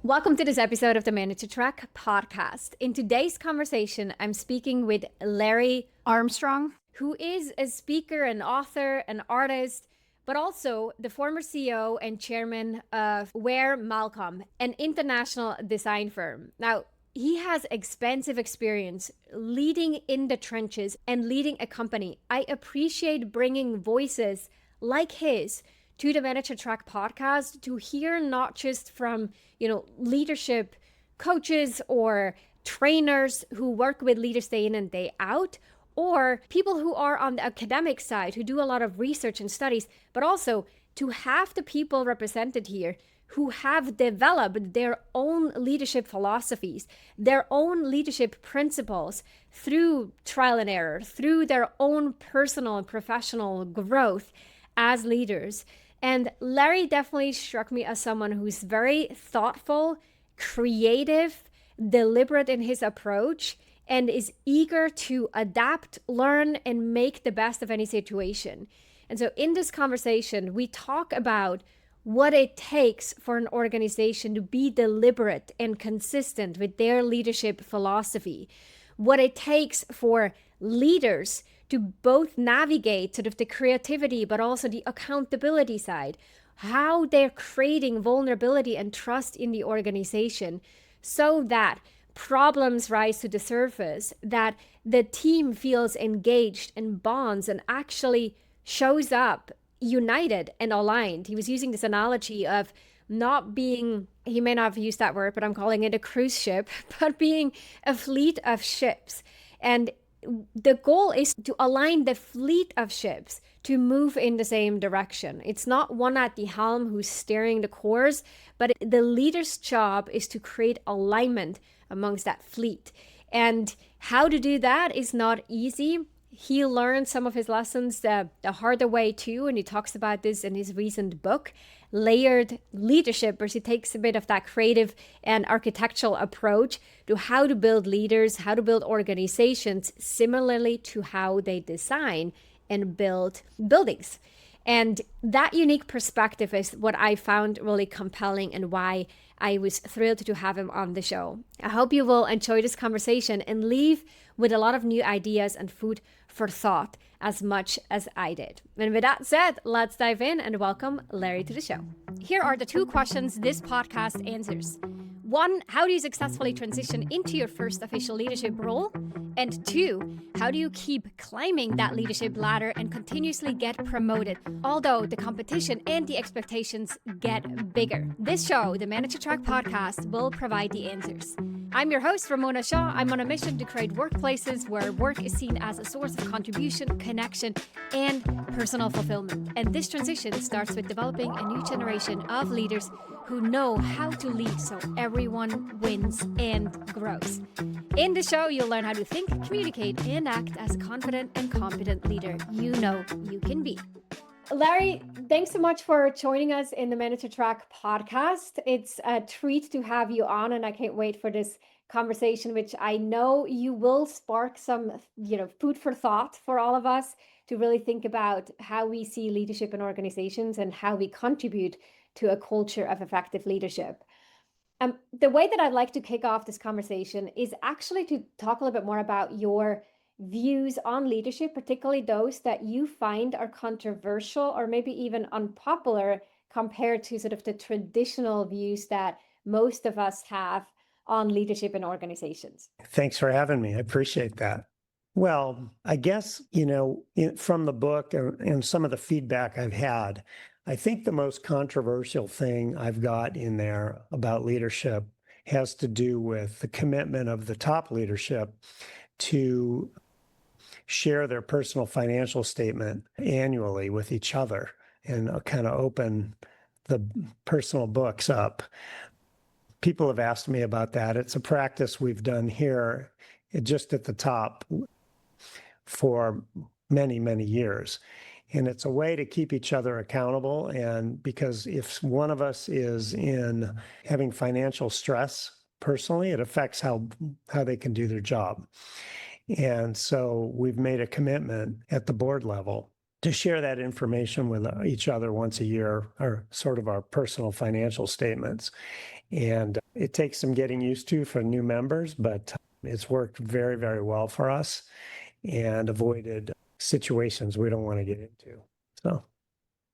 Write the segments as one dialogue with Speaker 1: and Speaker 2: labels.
Speaker 1: Welcome to this episode of the Manager Track podcast. In today's conversation, I'm speaking with Larry Armstrong, who is a speaker, an author, an artist, but also the former CEO and chairman of Ware, Malcomb, an international design firm. Now, he has extensive experience leading in the trenches and leading a company. I appreciate bringing voices like his to the Manager Track podcast to hear not just from, leadership coaches or trainers who work with leaders day in and day out, or people who are on the academic side who do a lot of research and studies, but also to have the people represented here who have developed their own leadership philosophies, their own leadership principles through trial and error, through their own personal and professional growth as leaders. And Larry definitely struck me as someone who's very thoughtful, creative, deliberate in his approach, and is eager to adapt, learn, and make the best of any situation. And so in this conversation, we talk about what it takes for an organization to be deliberate and consistent with their leadership philosophy, what it takes for leaders to both navigate sort of the creativity, but also the accountability side, how they're creating vulnerability and trust in the organization so that problems rise to the surface, that the team feels engaged and bonds and actually shows up united and aligned. He was using this analogy of not being, he may not have used that word, but I'm calling it a cruise ship, but being a fleet of ships. And the goal is to align the fleet of ships to move in the same direction. It's not one at the helm who's steering the course, but the leader's job is to create alignment amongst that fleet. And how to do that is not easy. He learned some of his lessons the harder way too, and he talks about this in his recent book, Layered Leadership, where he takes a bit of that creative and architectural approach to how to build leaders, how to build organizations, similarly to how they design and build buildings. And that unique perspective is what I found really compelling and why I was thrilled to have him on the show. I hope you will enjoy this conversation and leave with a lot of new ideas and food for thought as much as I did. And with that said, let's dive in and welcome Larry to the show. Here are the two questions this podcast answers. One, how do you successfully transition into your first official leadership role? And two, how do you keep climbing that leadership ladder and continuously get promoted, although the competition and the expectations get bigger? This show, the Manager Track podcast, will provide the answers. I'm your host, Ramona Shaw. I'm on a mission to create workplaces where work is seen as a source of contribution, connection, and personal fulfillment. And this transition starts with developing a new generation of leaders who know how to lead so everyone wins and grows. In the show, you'll learn how to think, communicate, and act as a confident and competent leader you know you can be. Larry, thanks so much for joining us in the Manager Track podcast. It's a treat to have you on, and I can't wait for this conversation, which I know you will spark some, food for thought for all of us to really think about how we see leadership in organizations and how we contribute to a culture of effective leadership. The way that I'd like to kick off this conversation is actually to talk a little bit more about your views on leadership, particularly those that you find are controversial or maybe even unpopular compared to sort of the traditional views that most of us have on leadership in organizations.
Speaker 2: Thanks for having me. I appreciate that. Well, I guess, from the book and some of the feedback I've had, I think the most controversial thing I've got in there about leadership has to do with the commitment of the top leadership to share their personal financial statement annually with each other and kind of open the personal books up. People have asked me about that. It's a practice we've done here just at the top for many, many years. And it's a way to keep each other accountable. And because if one of us is in having financial stress personally, it affects how they can do their job. And so we've made a commitment at the board level to share that information with each other once a year, or sort of our personal financial statements. And it takes some getting used to for new members, but it's worked very, very well for us and avoided situations we don't want to get into.
Speaker 1: So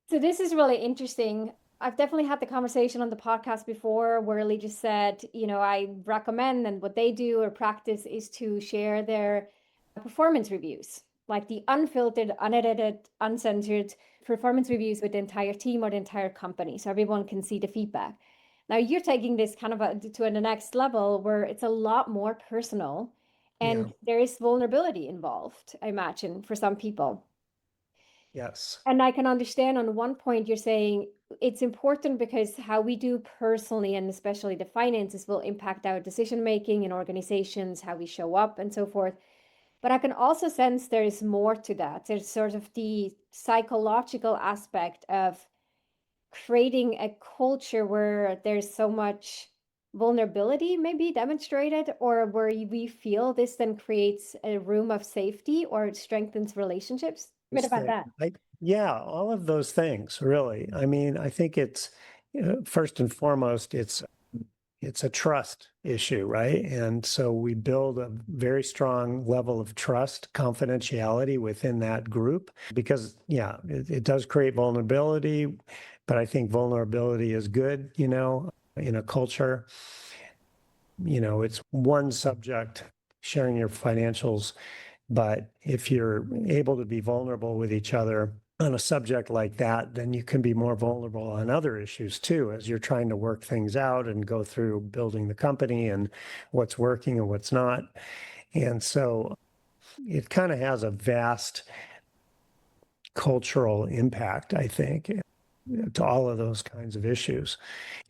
Speaker 1: this is really interesting. I've definitely had the conversation on the podcast before where Lee just said, I recommend, and what they do or practice is to share their performance reviews, like the unfiltered, unedited, uncensored performance reviews with the entire team or the entire company, so everyone can see the feedback. Now you're taking this kind of to the next level where it's a lot more personal, and there is vulnerability involved, I imagine, for some people.
Speaker 2: Yes.
Speaker 1: And I can understand on one point you're saying it's important because how we do personally, and especially the finances, will impact our decision making in organizations, how we show up and so forth. But I can also sense there is more to that. There's sort of the psychological aspect of creating a culture where there's so much vulnerability maybe demonstrated, or where we feel this then creates a room of safety or strengthens relationships. What about that?
Speaker 2: Yeah, all of those things, really. I mean, I think it's first and foremost, it's a trust issue, right? And so we build a very strong level of trust, confidentiality within that group, because it does create vulnerability, but I think vulnerability is good, in a culture. It's one subject, sharing your financials, but if you're able to be vulnerable with each other on a subject like that, then you can be more vulnerable on other issues too, as you're trying to work things out and go through building the company and what's working and what's not. And so it kind of has a vast cultural impact, I think, to all of those kinds of issues.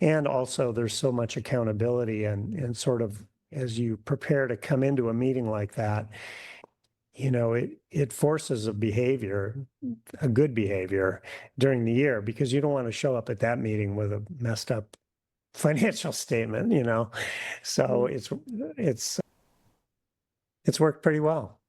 Speaker 2: And also there's so much accountability and sort of as you prepare to come into a meeting like that, it forces a good behavior during the year, because you don't want to show up at that meeting with a messed up financial statement, So it's worked pretty well,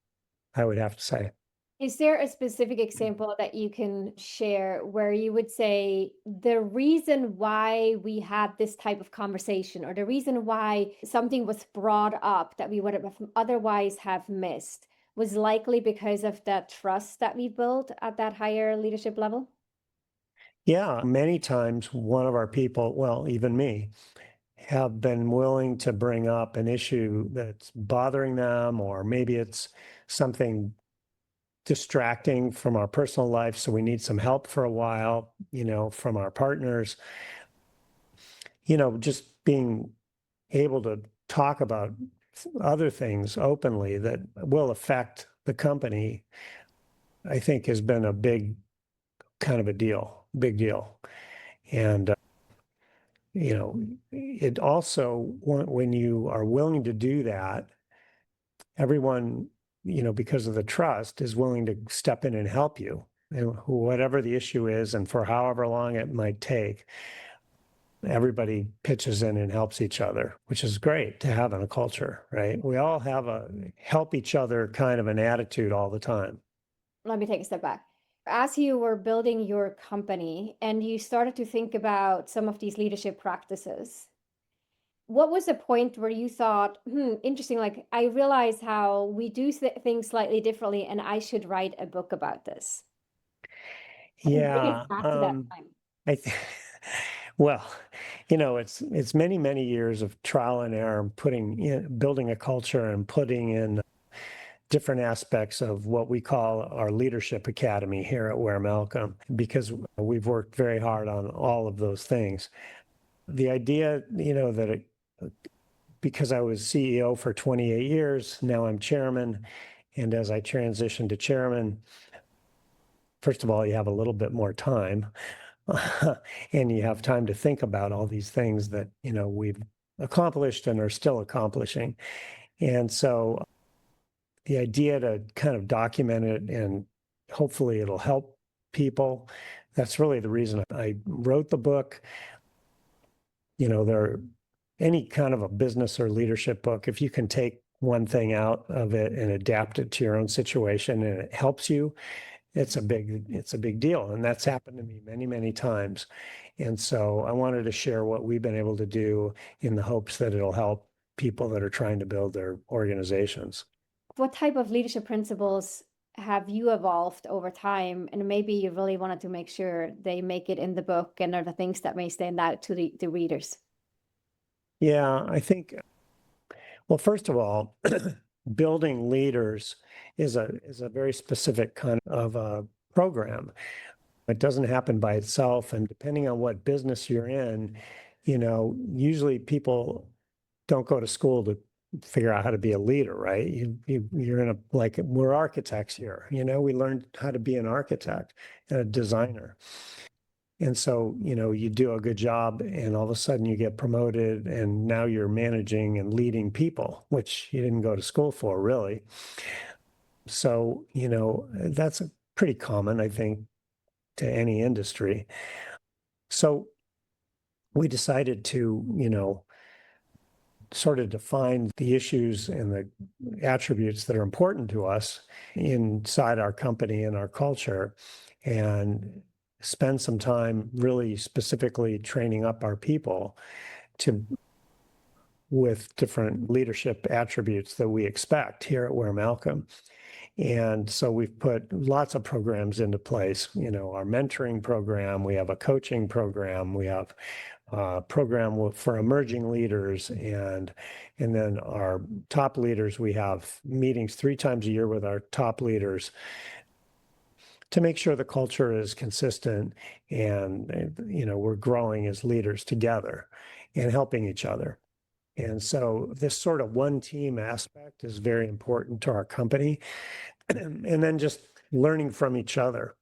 Speaker 2: I would have to say.
Speaker 1: Is there a specific example that you can share where you would say the reason why we had this type of conversation, or the reason why something was brought up that we would have otherwise have missed, was likely because of that trust that we built at that higher leadership level?
Speaker 2: Yeah, many times one of our people, well, even me, have been willing to bring up an issue that's bothering them, or maybe it's something distracting from our personal life, so we need some help for a while, from our partners. Just being able to talk about other things openly that will affect the company, I think has been a big deal. And it also, when you are willing to do that, everyone, because of the trust, is willing to step in and help you, and whatever the issue is, and for however long it might take. Everybody pitches in and helps each other, which is great to have in a culture, right? We all have a help each other kind of an attitude all the time.
Speaker 1: Let me take a step back. As you were building your company and you started to think about some of these leadership practices, what was the point where you thought, interesting, like I realize how we do things slightly differently and I should write a book about this? Bring
Speaker 2: Yeah.
Speaker 1: it back to that time.
Speaker 2: I think, well, it's many, many years of trial and error, building a culture and putting in different aspects of what we call our leadership academy here at Ware Malcomb, because we've worked very hard on all of those things. The idea, that because I was CEO for 28 years, now I'm chairman. And as I transition to chairman, first of all, you have a little bit more time and you have time to think about all these things that, we've accomplished and are still accomplishing. And so the idea to kind of document it, and hopefully it'll help people. That's really the reason I wrote the book. Any kind of a business or leadership book, if you can take one thing out of it and adapt it to your own situation and it helps you, it's a big deal. And that's happened to me many, many times. And so I wanted to share what we've been able to do in the hopes that it'll help people that are trying to build their organizations.
Speaker 1: What type of leadership principles have you evolved over time? And maybe you really wanted to make sure they make it in the book and are the things that may stand out to the readers.
Speaker 2: Yeah, I think, well, first of all, building leaders is a very specific kind of a program. It doesn't happen by itself. And depending on what business you're in, usually people don't go to school to figure out how to be a leader, right? You're in like, we're architects here, we learned how to be an architect and a designer. And so, you do a good job and all of a sudden you get promoted and now you're managing and leading people, which you didn't go to school for, really. So, that's pretty common, I think, to any industry. So we decided to, sort of define the issues and the attributes that are important to us inside our company and our culture, and spend some time really specifically training up our people to with different leadership attributes that we expect here at Ware Malcomb. And so we've put lots of programs into place, our mentoring program, we have a coaching program, we have a program for emerging leaders, and then our top leaders, we have meetings 3 times a year with our top leaders to make sure the culture is consistent and, we're growing as leaders together and helping each other. And so this sort of one team aspect is very important to our company. And then just learning from each other,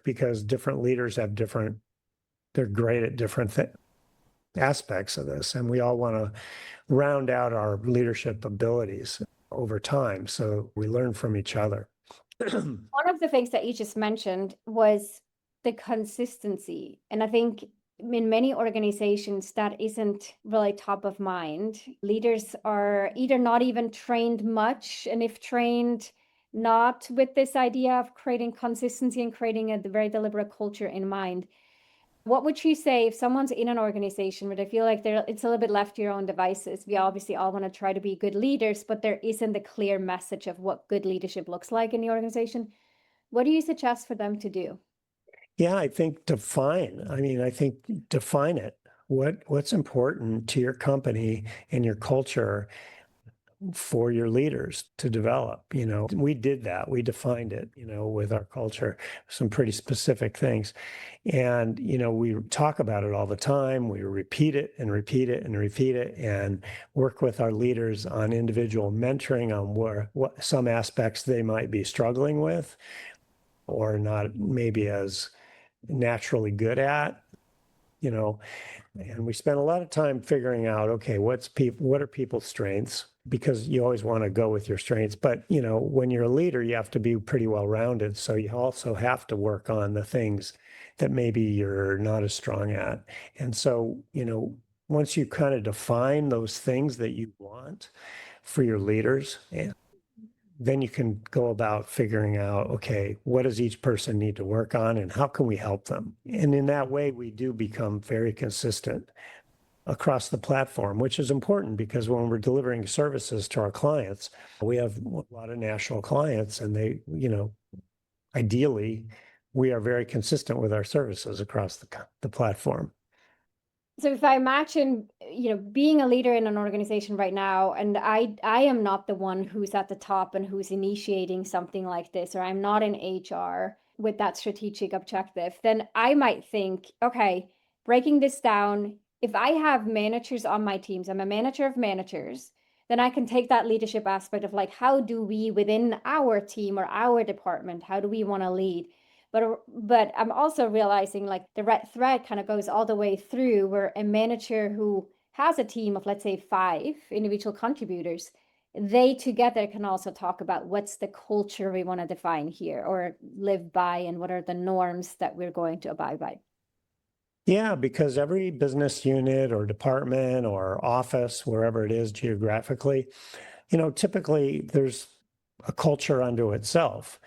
Speaker 2: because different leaders have they're great at different aspects of this. And we all want to round out our leadership abilities over time. So we learn from each other.
Speaker 1: One of the things that you just mentioned was the consistency. And I think in many organizations, that isn't really top of mind. Leaders are either not even trained much, and if trained, not with this idea of creating consistency and creating a very deliberate culture in mind. What would you say if someone's in an organization where they feel like it's a little bit left to your own devices? We obviously all want to try to be good leaders, but there isn't a clear message of what good leadership looks like in the organization. What do you suggest for them to do?
Speaker 2: Yeah, I think define it. What's important to your company and your culture for your leaders to develop. We did that. We defined it, with our culture, some pretty specific things. And, we talk about it all the time. We repeat it and repeat it and repeat it, and work with our leaders on individual mentoring on what some aspects they might be struggling with or not maybe as naturally good at, and we spent a lot of time figuring out, okay, what are people's strengths? Because you always want to go with your strengths. But, when you're a leader, you have to be pretty well-rounded. So you also have to work on the things that maybe you're not as strong at. And so, once you kind of define those things that you want for your leaders, then you can go about figuring out, okay, what does each person need to work on and how can we help them? And in that way, we do become very consistent across the platform, which is important because when we're delivering services to our clients, we have a lot of national clients and they, ideally, we are very consistent with our services across the platform.
Speaker 1: So if I imagine, being a leader in an organization right now, and I am not the one who's at the top and who's initiating something like this, or I'm not in HR with that strategic objective, then I might think, okay, breaking this down, if I have managers on my teams, I'm a manager of managers, then I can take that leadership aspect of like, how do we within our team or our department, how do we want to lead? But I'm also realizing like the red thread kind of goes all the way through where a manager who has a team of, let's say, 5 individual contributors, they together can also talk about what's the culture we want to define here or live by, and what are the norms that we're going to abide by.
Speaker 2: Yeah, because every business unit or department or office, wherever it is geographically, typically there's a culture unto itself.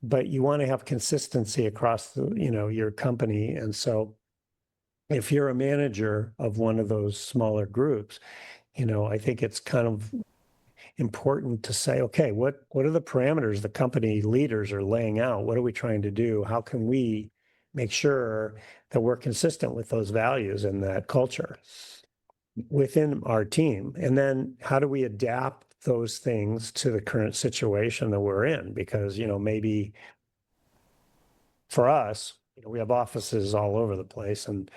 Speaker 2: but you want to have consistency across your company. And so if you're a manager of one of those smaller groups, I think it's kind of important to say, okay, what are the parameters the company leaders are laying out? What are we trying to do? How can we make sure that we're consistent with those values and that culture within our team? And then how do we adapt those things to the current situation that we're in? Because, maybe for us, we have offices all over the place, and,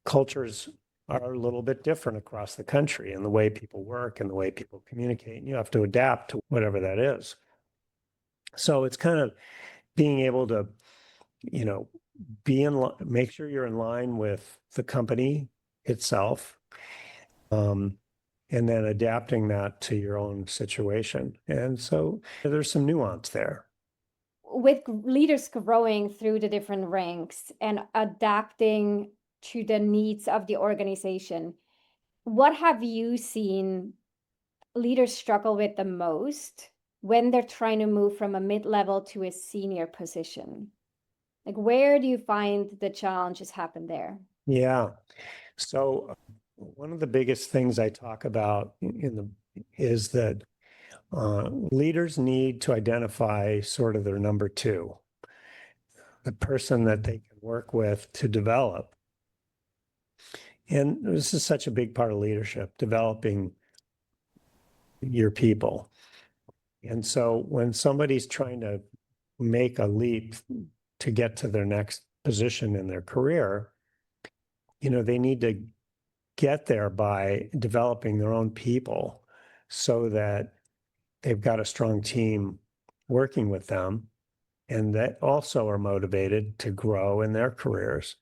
Speaker 2: cultures are a little bit different across the country, and the way people work and the way people communicate, and you have to adapt to whatever that is. So it's kind of being able to, make sure you're in line with the company itself, and then adapting that to your own situation. And so there's some nuance there.
Speaker 1: With leaders growing through the different ranks and adapting to the needs of the organization, what have you seen leaders struggle with the most when they're trying to move from a mid-level to a senior position? Like, where do you find the challenges happen there?
Speaker 2: Yeah. So one of the biggest things I talk about is that leaders need to identify sort of their number two, the person that they can work with to develop. And this is such a big part of leadership, developing your people. And so when somebody's trying to make a leap to get to their next position in their career, they need to get there by developing their own people so that they've got a strong team working with them and that also are motivated to grow in their careers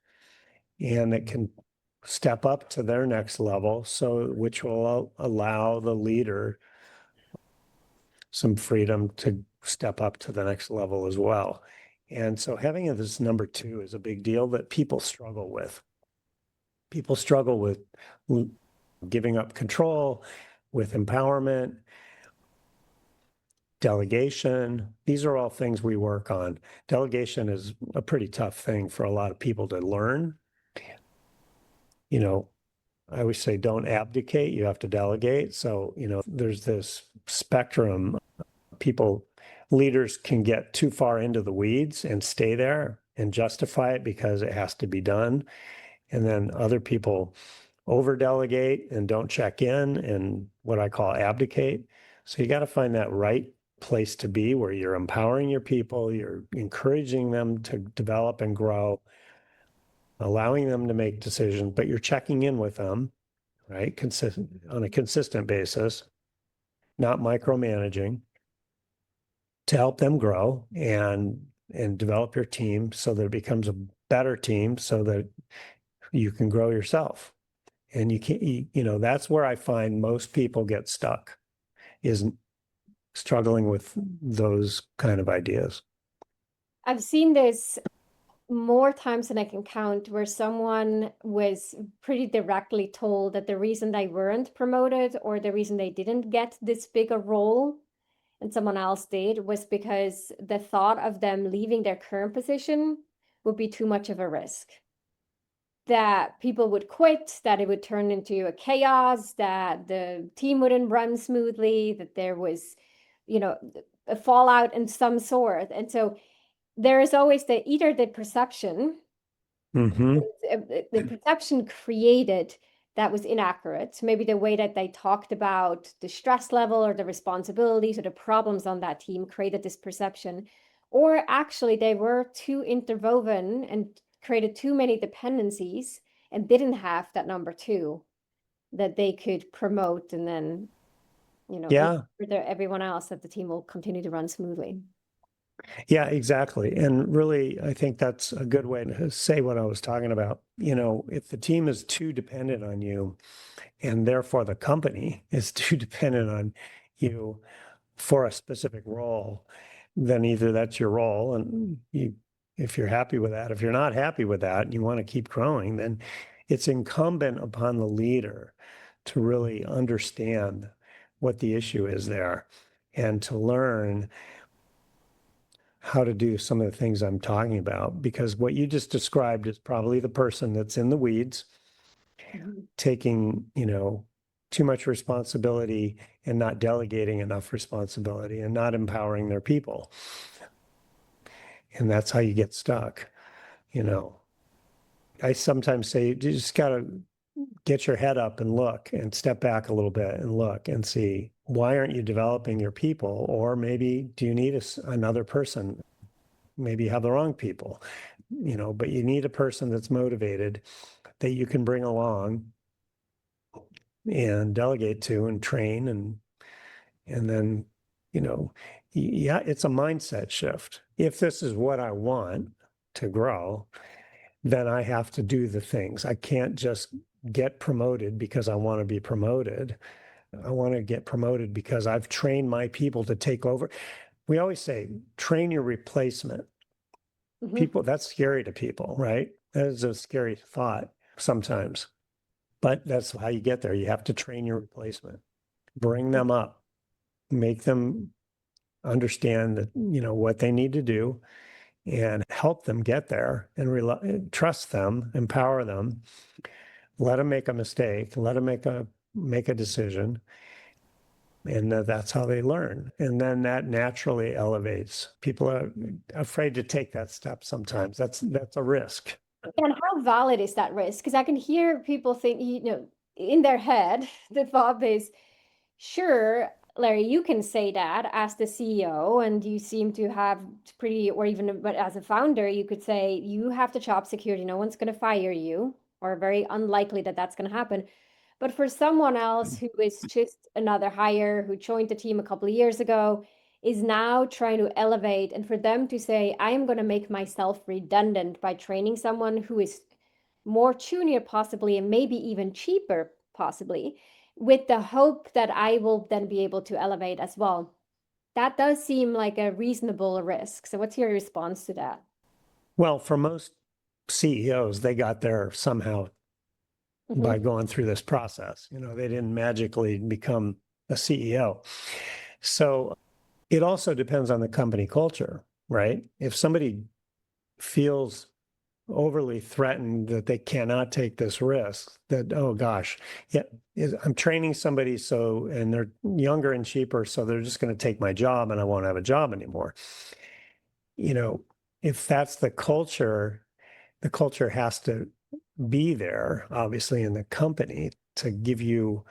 Speaker 2: and that can step up to their next level, which will allow the leader some freedom to step up to the next level as well. And so having this number two is a big deal that people struggle with. People struggle with giving up control, with empowerment, delegation. These are all things we work on. Delegation is a pretty tough thing for a lot of people to learn. I always say don't abdicate, you have to delegate. So, there's this spectrum. Leaders can get too far into the weeds and stay there and justify it because it has to be done. And then other people over delegate and don't check in and what I call abdicate. So you got to find that right place to be where you're empowering your people, you're encouraging them to develop and grow, allowing them to make decisions, but you're checking in with them, right? On a consistent basis, not micromanaging, to help them grow and develop your team so that it becomes a better team so that you can grow yourself. And you can't, that's where I find most people get stuck, is struggling with those kind of ideas.
Speaker 1: I've seen this more times than I can count where someone was pretty directly told that the reason they weren't promoted or the reason they didn't get this bigger role and someone else did was because the thought of them leaving their current position would be too much of a risk. That people would quit, that it would turn into a chaos, that the team wouldn't run smoothly, that there was, a fallout in some sort. And so there is always either the perception, the perception created that was inaccurate. Maybe the way that they talked about the stress level or the responsibilities or the problems on that team created this perception. Or actually they were too interwoven and created too many dependencies and didn't have that number two that they could promote and then,
Speaker 2: Yeah.
Speaker 1: everyone else that the team will continue to run smoothly.
Speaker 2: Yeah, exactly. And really, I think that's a good way to say what I was talking about. If the team is too dependent on you, and therefore the company is too dependent on you for a specific role, then either that's your role, and if you're happy with that, if you're not happy with that, and you want to keep growing, then it's incumbent upon the leader to really understand what the issue is there and to learn how to do some of the things I'm talking about, because what you just described is probably the person that's in the weeds, taking, too much responsibility and not delegating enough responsibility and not empowering their people. And that's how you get stuck. I sometimes say you just got to get your head up and look and step back a little bit and look and see, why aren't you developing your people? Or maybe do you need another person? Maybe you have the wrong people, but you need a person that's motivated that you can bring along and delegate to and train, and then, yeah, it's a mindset shift. If this is what I want to grow, then I have to do the things. I can't just get promoted because I want to be promoted. I want to get promoted because I've trained my people to take over. We always say, train your replacement. People, that's scary to people, right? That is a scary thought sometimes, but that's how you get there. You have to train your replacement, bring them up, make them understand that, what they need to do, and help them get there, and trust them, empower them, let them make a mistake, let them make a decision. And that's how they learn. And then that naturally elevates. People are afraid to take that step sometimes. That's a risk.
Speaker 1: And how valid is that risk? Because I can hear people think, in their head, the thought is, sure, Larry, you can say that as the CEO, and you seem to have pretty, or even but as a founder, you could say you have the job security. No one's going to fire you, or very unlikely that that's going to happen. But for someone else who is just another hire who joined the team a couple of years ago, is now trying to elevate, and for them to say, I am going to make myself redundant by training someone who is more junior, possibly, and maybe even cheaper, possibly, with the hope that I will then be able to elevate as well. That does seem like a reasonable risk. So, what's your response to that?
Speaker 2: Well, for most CEOs, they got there somehow by going through this process. They didn't magically become a CEO. So it also depends on the company culture, right? If somebody feels overly threatened that they cannot take this risk, that, oh gosh, yeah, I'm training somebody, and they're younger and cheaper, so they're just going to take my job and I won't have a job anymore. If that's the culture has to be there, obviously, in the company to give you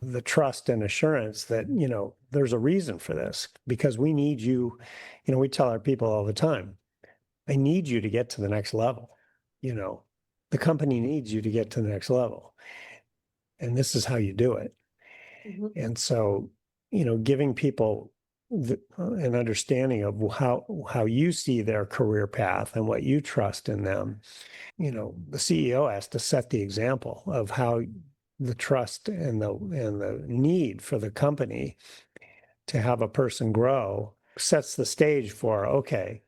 Speaker 2: the trust and assurance that, there's a reason for this, because we need you. We tell our people all the time, I need you to get to the next level. The company needs you to get to the next level. And this is how you do it. And so, giving people an understanding of how you see their career path and what you trust in them. The CEO has to set the example of how the trust and the need for the company to have a person grow sets the stage for, okay,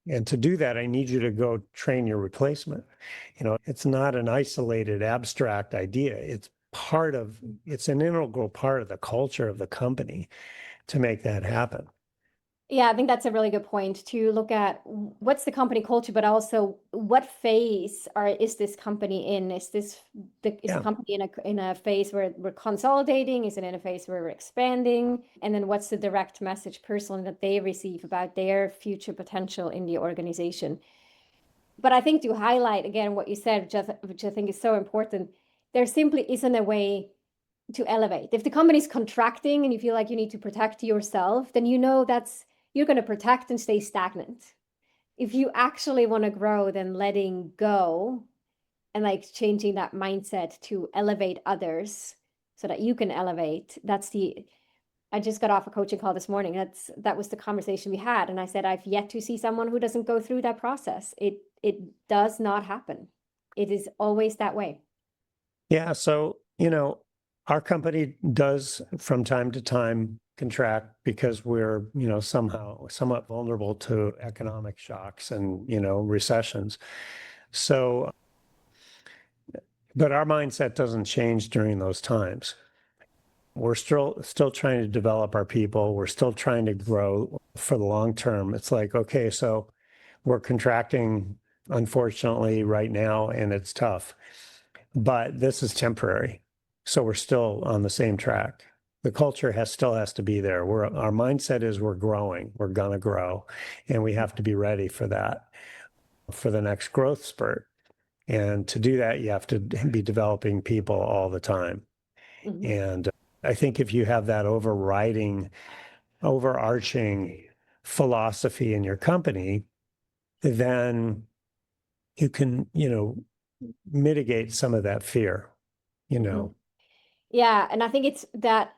Speaker 2: and to do that, I need you to go train your replacement. It's not an isolated, abstract idea. It's an integral part of the culture of the company to make that happen.
Speaker 1: Yeah, I think that's a really good point to look at what's the company culture, but also what phase is this company in? Is the company in a phase where we're consolidating? Is it in a phase where we're expanding? And then what's the direct message personally that they receive about their future potential in the organization? But I think to highlight again what you said, which I think is so important, there simply isn't a way to elevate. If the company is contracting and you feel like you need to protect yourself, then you're going to protect and stay stagnant. If you actually want to grow, then letting go and like changing that mindset to elevate others so that you can elevate. I just got off a coaching call this morning. That was the conversation we had. And I said, I've yet to see someone who doesn't go through that process. It does not happen. It is always that way.
Speaker 2: Yeah. So, our company does from time to time contract because we're, somewhat vulnerable to economic shocks and, recessions. So, but our mindset doesn't change during those times. we're still trying to develop our people. We're still trying to grow for the long term. It's like, okay, so we're contracting, unfortunately, right now, and it's tough, but this is temporary. So we're still on the same track. The culture still has to be there. Our mindset is we're growing, we're gonna grow, and we have to be ready for that, for the next growth spurt. And to do that, you have to be developing people all the time.
Speaker 1: Mhm.
Speaker 2: And I think if you have that overarching philosophy in your company, then you can, mitigate some of that fear,
Speaker 1: Mhm. Yeah, and I think it's that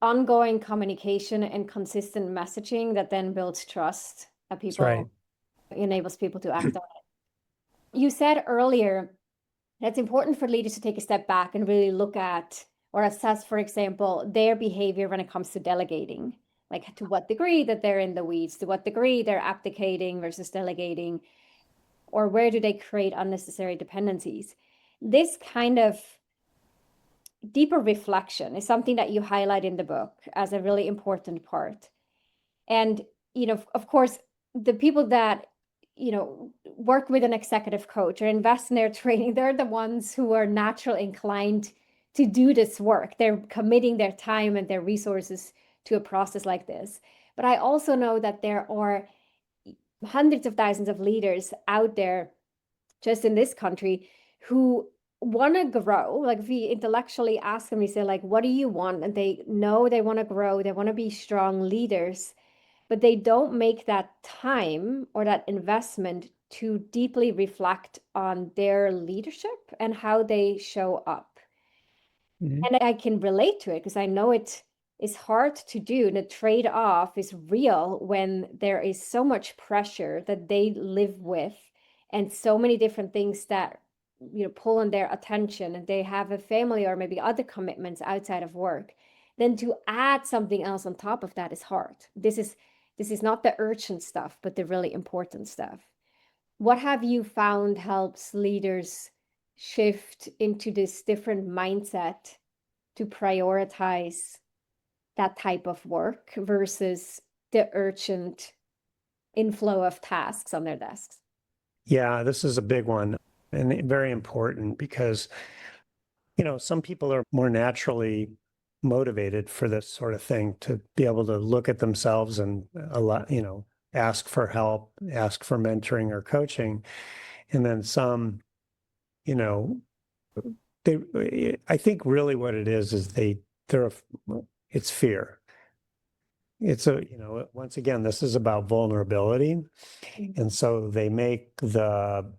Speaker 1: ongoing communication and consistent messaging that then builds trust that
Speaker 2: That's right.
Speaker 1: enables people to act on it. You said earlier that it's important for leaders to take a step back and really look at or assess, for example, their behavior when it comes to delegating, like to what degree that they're in the weeds, to what degree they're abdicating versus delegating, or where do they create unnecessary dependencies. This kind of deeper reflection is something that you highlight in the book as a really important part. And, of course, the people that, work with an executive coach or invest in their training, they're the ones who are naturally inclined to do this work. They're committing their time and their resources to a process like this. But I also know that there are hundreds of thousands of leaders out there just in this country who want to grow. Like if we intellectually ask them, we say like, what do you want? And they know they want to grow, they want to be strong leaders, but they don't make that time or that investment to deeply reflect on their leadership and how they show up.
Speaker 2: Mhm.
Speaker 1: And I can relate to it because I know it is hard to do. The trade-off is real when there is so much pressure that they live with and so many different things that pull on their attention, and they have a family or maybe other commitments outside of work. Then to add something else on top of that is hard. This is not the urgent stuff, but the really important stuff. What have you found helps leaders shift into this different mindset to prioritize that type of work versus the urgent inflow of tasks on their desks?
Speaker 2: Yeah, this is a big one and very important because, some people are more naturally motivated for this sort of thing, to be able to look at themselves and ask for help, ask for mentoring or coaching. And then some, you know, I think really what it is it's fear. Once again, this is about vulnerability. And so they make the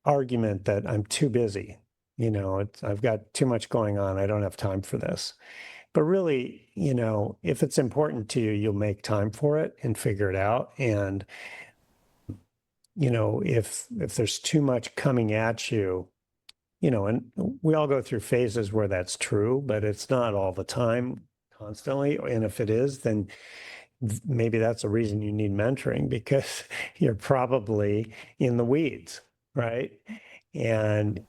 Speaker 2: argument that I'm too busy. I've got too much going on. I don't have time for this. But really, if it's important to you, you'll make time for it and figure it out. And, if there's too much coming at you, and we all go through phases where that's true, but it's not all the time, constantly. And if it is, then maybe that's a reason you need mentoring, because you're probably in the weeds, right? And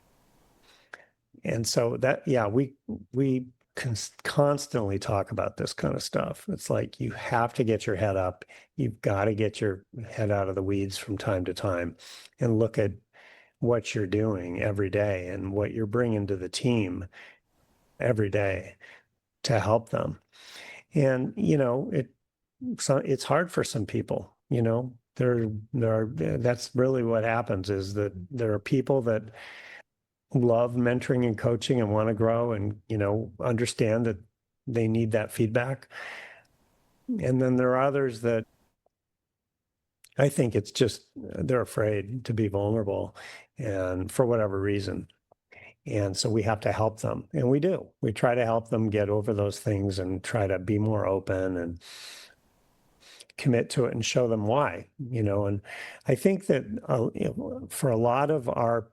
Speaker 2: so that, yeah, we constantly talk about this kind of stuff. It's like you have to get your head up. You've got to get your head out of the weeds from time to time and look at what you're doing every day and what you're bringing to the team every day to help them. And it's hard for some people. That's really what happens, is that there are people that love mentoring and coaching and want to grow and understand that they need that feedback. And then there are others that I think it's just they're afraid to be vulnerable, and for whatever reason. And so we have to help them, and we do. We try to help them get over those things and try to be more open and commit to it and show them why. And I think that for a lot of our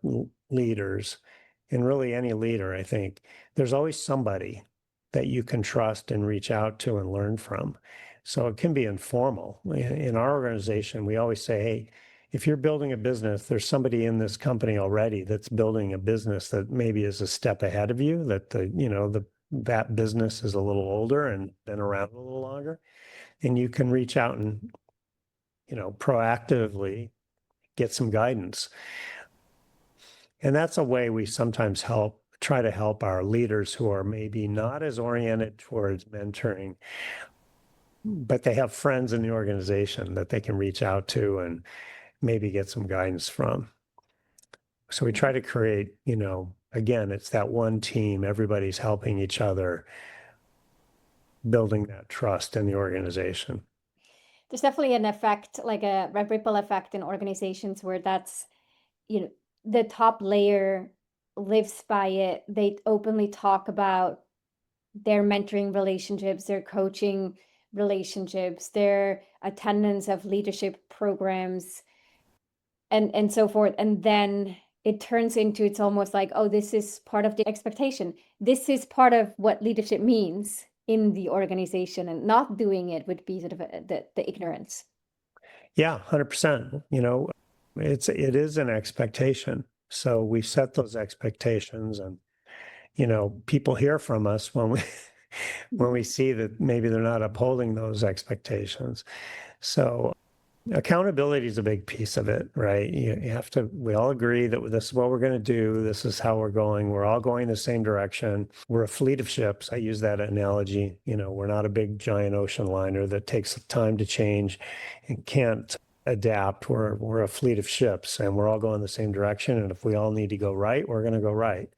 Speaker 2: leaders, and really any leader, I think there's always somebody that you can trust and reach out to and learn from. So it can be informal. In our organization, we always say, hey, if you're building a business, there's somebody in this company already that's building a business that maybe is a step ahead of you, that the that business is a little older and been around a little longer, and you can reach out and, proactively get some guidance. And that's a way we sometimes try to help our leaders who are maybe not as oriented towards mentoring, but they have friends in the organization that they can reach out to and maybe get some guidance from. So we try to create, again, it's that one team, everybody's helping each other, building that trust in the organization.
Speaker 1: There's definitely an effect, like a ripple effect in organizations where that's, the top layer lives by it. They openly talk about their mentoring relationships, their coaching relationships, their attendance of leadership programs, and so forth. And then it turns into, it's almost like, oh, this is part of the expectation. This is part of what leadership means in the organization, and not doing it would be sort of the ignorance.
Speaker 2: Yeah, 100%. It is an expectation. So we set those expectations, and people hear from us when we see that maybe they're not upholding those expectations. So accountability is a big piece of it, right? We all agree that this is what we're going to do. This is how we're going. We're all going the same direction. We're a fleet of ships. I use that analogy. We're not a big giant ocean liner that takes time to change and can't adapt. We're a fleet of ships, and we're all going the same direction. And if we all need to go right, we're going to go right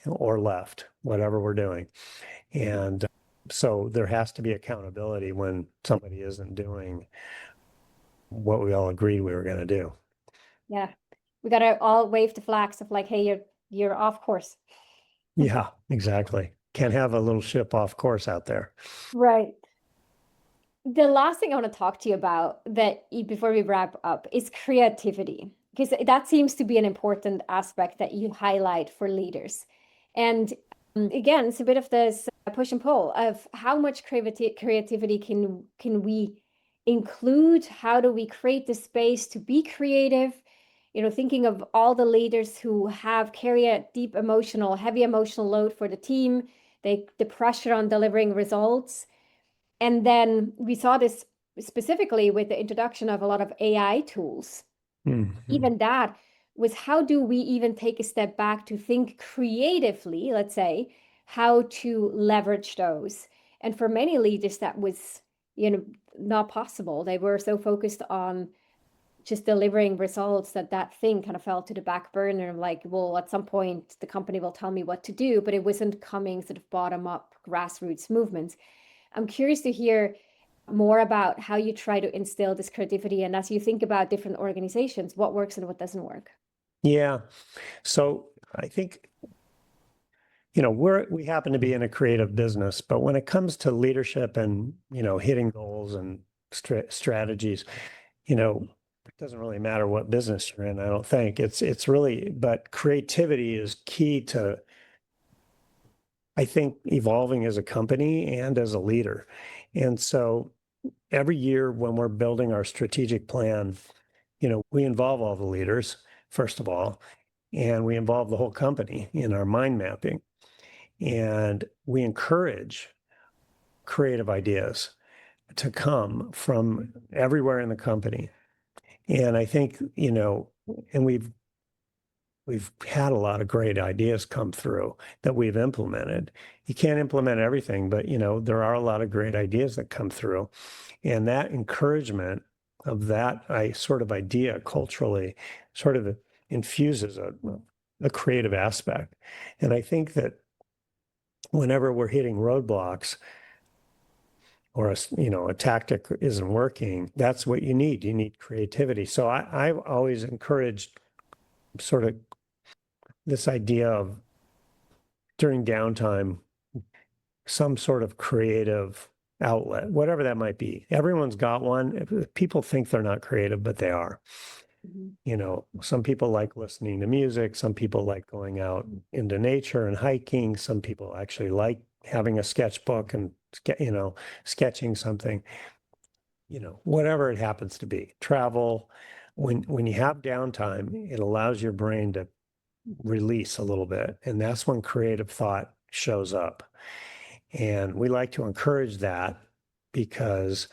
Speaker 2: or left, whatever we're doing. And so there has to be accountability when somebody isn't doing what we all agreed we were going to do.
Speaker 1: Yeah, we gotta all wave the flags of like, hey, you're off course.
Speaker 2: Yeah, exactly. Can't have a little ship off course out there.
Speaker 1: Right. The last thing I want to talk to you about before we wrap up is creativity, because that seems to be an important aspect that you highlight for leaders. And again, it's a bit of this push and pull of how much creativity can we include? How do we create the space to be creative? Thinking of all the leaders who carry a heavy emotional load for the team, the pressure on delivering results. And then we saw this specifically with the introduction of a lot of AI tools.
Speaker 2: Mm-hmm.
Speaker 1: Even that was, how do we even take a step back to think creatively, let's say, how to leverage those? And for many leaders, that was, not possible. They were so focused on just delivering results that thing kind of fell to the back burner. Like, well, at some point the company will tell me what to do, but it wasn't coming sort of bottom up grassroots movements. I'm curious to hear more about how you try to instill this creativity, and as you think about different organizations, what works and what doesn't work.
Speaker 2: Yeah. So I think, we happen to be in a creative business, but when it comes to leadership and, hitting goals and strategies, it doesn't really matter what business you're in, I don't think. It's really, but creativity is key to, I think, evolving as a company and as a leader. And so every year when we're building our strategic plan, we involve all the leaders, first of all, and we involve the whole company in our mind mapping. And we encourage creative ideas to come from everywhere in the company. And I think, and we've had a lot of great ideas come through that we've implemented. You can't implement everything, but there are a lot of great ideas that come through. And that encouragement of that sort of idea culturally sort of infuses a creative aspect. And I think that whenever we're hitting roadblocks or a tactic isn't working, that's what you need. You need creativity. So I've always encouraged sort of this idea of, during downtime, some sort of creative outlet, whatever that might be. Everyone's got one. People think they're not creative, but they are. Some people like listening to music. Some people like going out into nature and hiking. Some people actually like having a sketchbook and, sketching something, whatever it happens to be. Travel. When you have downtime, it allows your brain to release a little bit. And that's when creative thought shows up. And we like to encourage that because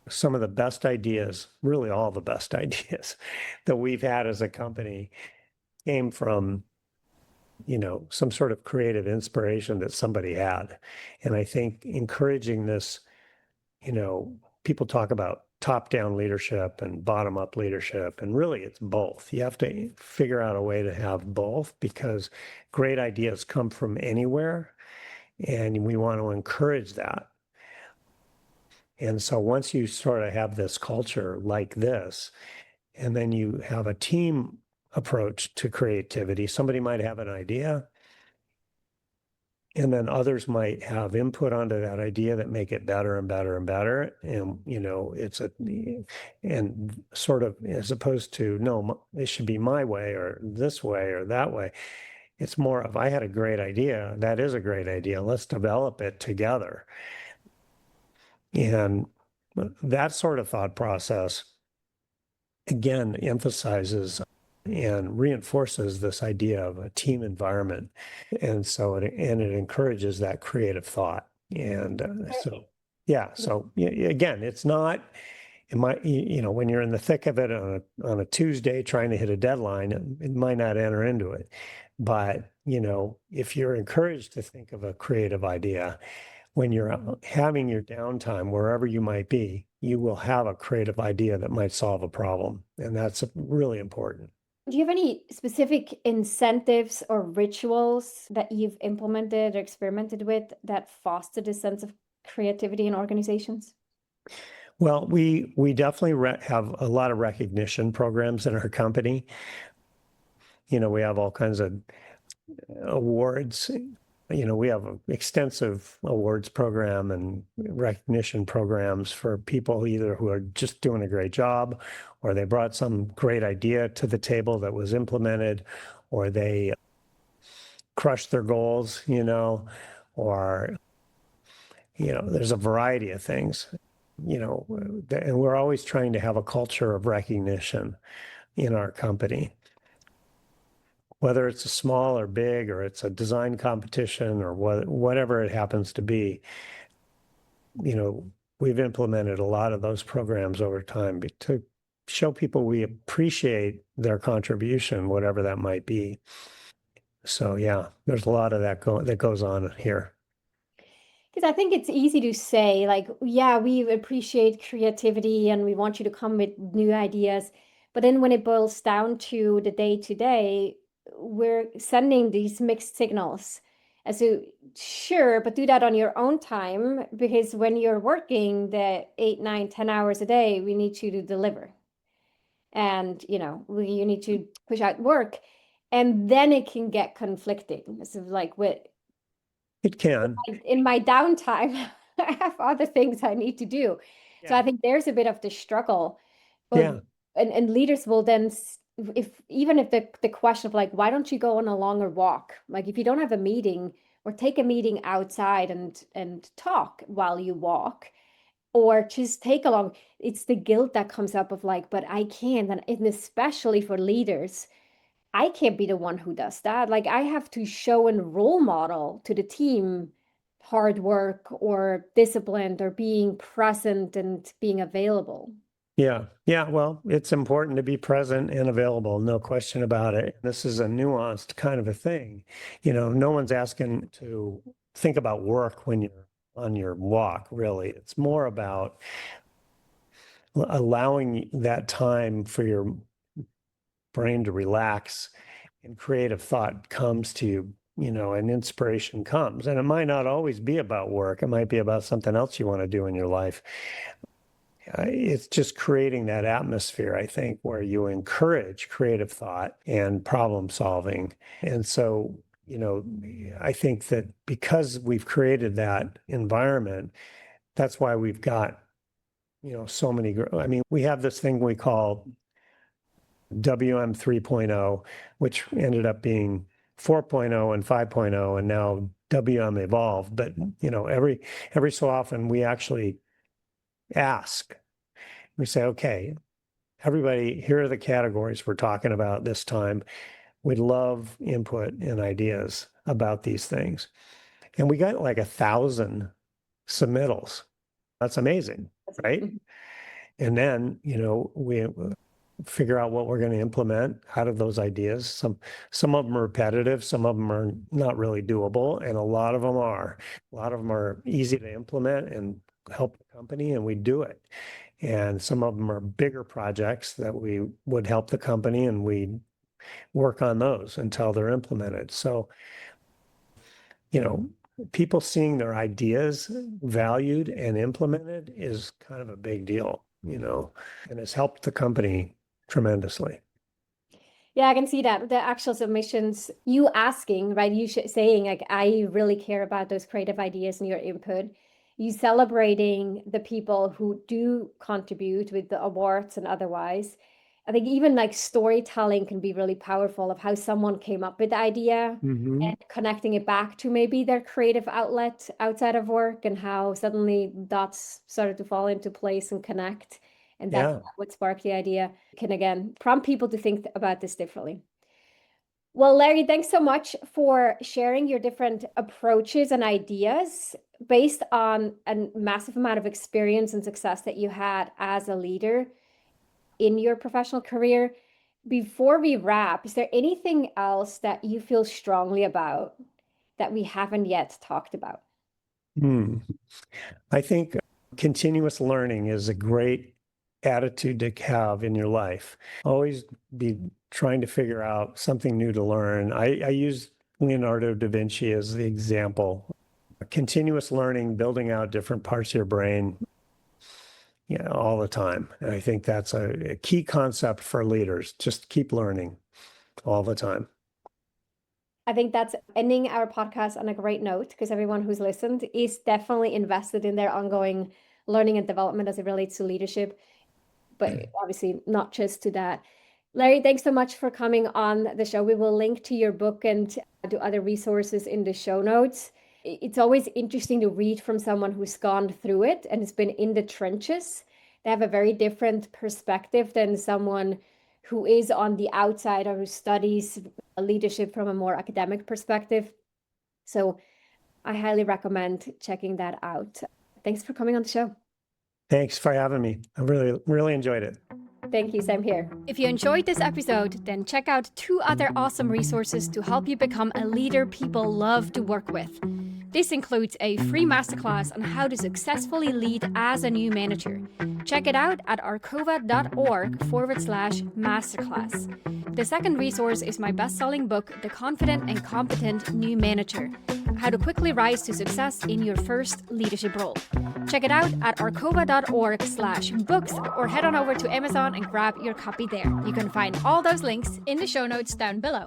Speaker 2: some of the best ideas, really all the best ideas that we've had as a company came from, some sort of creative inspiration that somebody had. And I think encouraging this, people talk about top-down leadership and bottom-up leadership, and really it's both. You have to figure out a way to have both because great ideas come from anywhere, and we want to encourage that. And so once you sort of have this culture like this, and then you have a team approach to creativity, somebody might have an idea, and then others might have input onto that idea that make it better and better and better. And, and sort of as opposed to, no, it should be my way or this way or that way. It's more of, I had a great idea. That is a great idea. Let's develop it together. And that sort of thought process, again, emphasizes and reinforces this idea of a team environment. And so it encourages that creative thought. And again, it's not, when you're in the thick of it on a Tuesday trying to hit a deadline, it might not enter into it. But, if you're encouraged to think of a creative idea, when you're having your downtime, wherever you might be, you will have a creative idea that might solve a problem. And that's really important.
Speaker 1: Do you have any specific incentives or rituals that you've implemented or experimented with that foster this sense of creativity in organizations?
Speaker 2: Well, we definitely have a lot of recognition programs in our company. We have all kinds of awards. We have an extensive awards program and recognition programs for people either who are just doing a great job, or they brought some great idea to the table that was implemented, or they crushed their goals, or, there's a variety of things, and we're always trying to have a culture of recognition in our company. Whether it's a small or big, or it's a design competition, or whatever it happens to be, we've implemented a lot of those programs over time to show people we appreciate their contribution, whatever that might be. So yeah, there's a lot of that that goes on here.
Speaker 1: Because I think it's easy to say, like, yeah, we appreciate creativity and we want you to come with new ideas. But then when it boils down to the day to day, we're sending these mixed signals. And so, sure, but do that on your own time, because when you're working the 8, 9, 10 hours a day, we need you to deliver. And, you need to push out work. And then it can get conflicting. So like
Speaker 2: It can.
Speaker 1: in my downtime, I have other things I need to do. So I think there's a bit of the struggle. But and leaders will then, if the question of like, why don't you go on a longer walk? Like if you don't have a meeting, or take a meeting outside and talk while you walk, or just take along, it's the guilt that comes up of like, but I can't. And especially for leaders, I can't be the one who does that. Like I have to show and role model to the team hard work or disciplined or being present and being available.
Speaker 2: Yeah. Well, it's important to be present and available, no question about it. This is a nuanced kind of a thing. No one's asking to think about work when you're on your walk, really. It's more about allowing that time for your brain to relax, and creative thought comes to you, and inspiration comes. And it might not always be about work. It might be about something else you want to do in your life. It's just creating that atmosphere, I think, where you encourage creative thought and problem solving. And so, I think that because we've created that environment, that's why we've got, so many, we have this thing we call WM 3.0, which ended up being 4.0 and 5.0, and now WM evolved. But, every so often we actually ask, we say, okay, everybody, here are the categories we're talking about this time. We'd love input and ideas about these things. And we got like 1,000 submittals. That's amazing, right? And then, we figure out what we're going to implement out of those ideas. Some of them are repetitive, some of them are not really doable, and a lot of them are. A lot of them are easy to implement and help the company, and we do it. And some of them are bigger projects that we would help the company, and we work on those until they're implemented. So, people seeing their ideas valued and implemented is kind of a big deal, and it's helped the company tremendously.
Speaker 1: Yeah, I can see that. The actual submissions, you asking, right? You saying, like, I really care about those creative ideas and your input. You celebrating the people who do contribute with the awards and otherwise. I think even like storytelling can be really powerful of how someone came up with the idea and connecting it back to maybe their creative outlet outside of work and how suddenly dots started to fall into place and connect. And that's what sparked the idea. Can again prompt people to think about this differently. Well, Larry, thanks so much for sharing your different approaches and ideas based on a massive amount of experience and success that you had as a leader in your professional career. Before we wrap, is there anything else that you feel strongly about that we haven't yet talked about?
Speaker 2: I think continuous learning is a great attitude to have in your life. Always be trying to figure out something new to learn. I use Leonardo da Vinci as the example. Continuous learning, building out different parts of your brain, all the time. And I think that's a key concept for leaders. Just keep learning all the time.
Speaker 1: I think that's ending our podcast on a great note, because everyone who's listened is definitely invested in their ongoing learning and development as it relates to leadership, but obviously not just to that. Larry, thanks so much for coming on the show. We will link to your book and to other resources in the show notes. It's always interesting to read from someone who's gone through it and has been in the trenches. They have a very different perspective than someone who is on the outside or who studies leadership from a more academic perspective. So I highly recommend checking that out. Thanks for coming on the show.
Speaker 2: Thanks for having me. I really, really enjoyed it.
Speaker 1: Thank you, same here. If you enjoyed this episode, then check out 2 other awesome resources to help you become a leader people love to work with. This includes a free masterclass on how to successfully lead as a new manager. Check it out at arcova.org/masterclass. The second resource is my best-selling book, The Confident and Competent New Manager: How to Quickly Rise to Success in Your First Leadership Role. Check it out at arcova.org/books or head on over to Amazon and grab your copy there. You can find all those links in the show notes down below.